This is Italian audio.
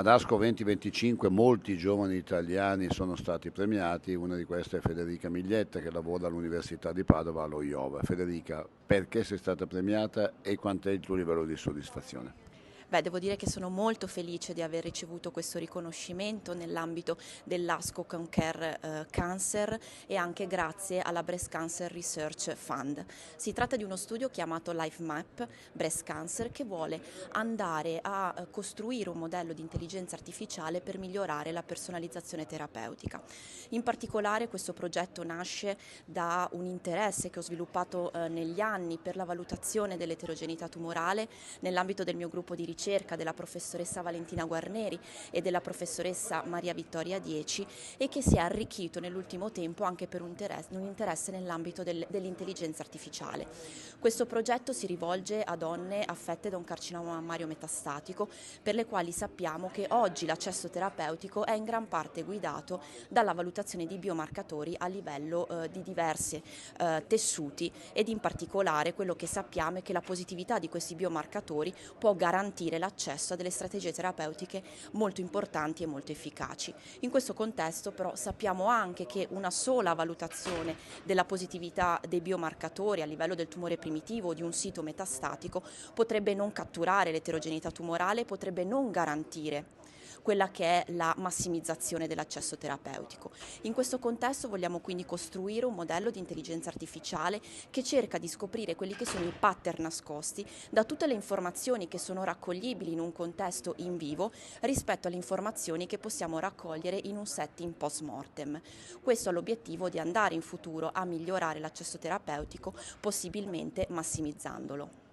Ad ASCO 2025 molti giovani italiani sono stati premiati, una di queste è Federica Miglietta che lavora all'Università di Padova allo IOVA. Federica, perché sei stata premiata e quant'è il tuo livello di soddisfazione? Beh, devo dire che sono molto felice di aver ricevuto questo riconoscimento nell'ambito dell'ASCO Concare Cancer e anche grazie alla Breast Cancer Research Fund. Si tratta di uno studio chiamato Life Map Breast Cancer che vuole andare a costruire un modello di intelligenza artificiale per migliorare la personalizzazione terapeutica. In particolare questo progetto nasce da un interesse che ho sviluppato negli anni per la valutazione dell'eterogeneità tumorale nell'ambito del mio gruppo di ricerca della professoressa Valentina Guarneri e della professoressa Maria Vittoria Dieci e che si è arricchito nell'ultimo tempo anche per un interesse nell'ambito dell'intelligenza artificiale. Questo progetto si rivolge a donne affette da un carcinoma mammario metastatico per le quali sappiamo che oggi l'accesso terapeutico è in gran parte guidato dalla valutazione di biomarcatori a livello di diversi tessuti ed in particolare quello che sappiamo è che la positività di questi biomarcatori può garantire l'accesso a delle strategie terapeutiche molto importanti e molto efficaci. In questo contesto però sappiamo anche che una sola valutazione della positività dei biomarcatori a livello del tumore primitivo o di un sito metastatico potrebbe non catturare l'eterogeneità tumorale, potrebbe non garantire quella che è la massimizzazione dell'accesso terapeutico. In questo contesto vogliamo quindi costruire un modello di intelligenza artificiale che cerca di scoprire quelli che sono i pattern nascosti da tutte le informazioni che sono raccoglibili in un contesto in vivo rispetto alle informazioni che possiamo raccogliere in un setting post mortem. Questo ha l'obiettivo di andare in futuro a migliorare l'accesso terapeutico, possibilmente massimizzandolo.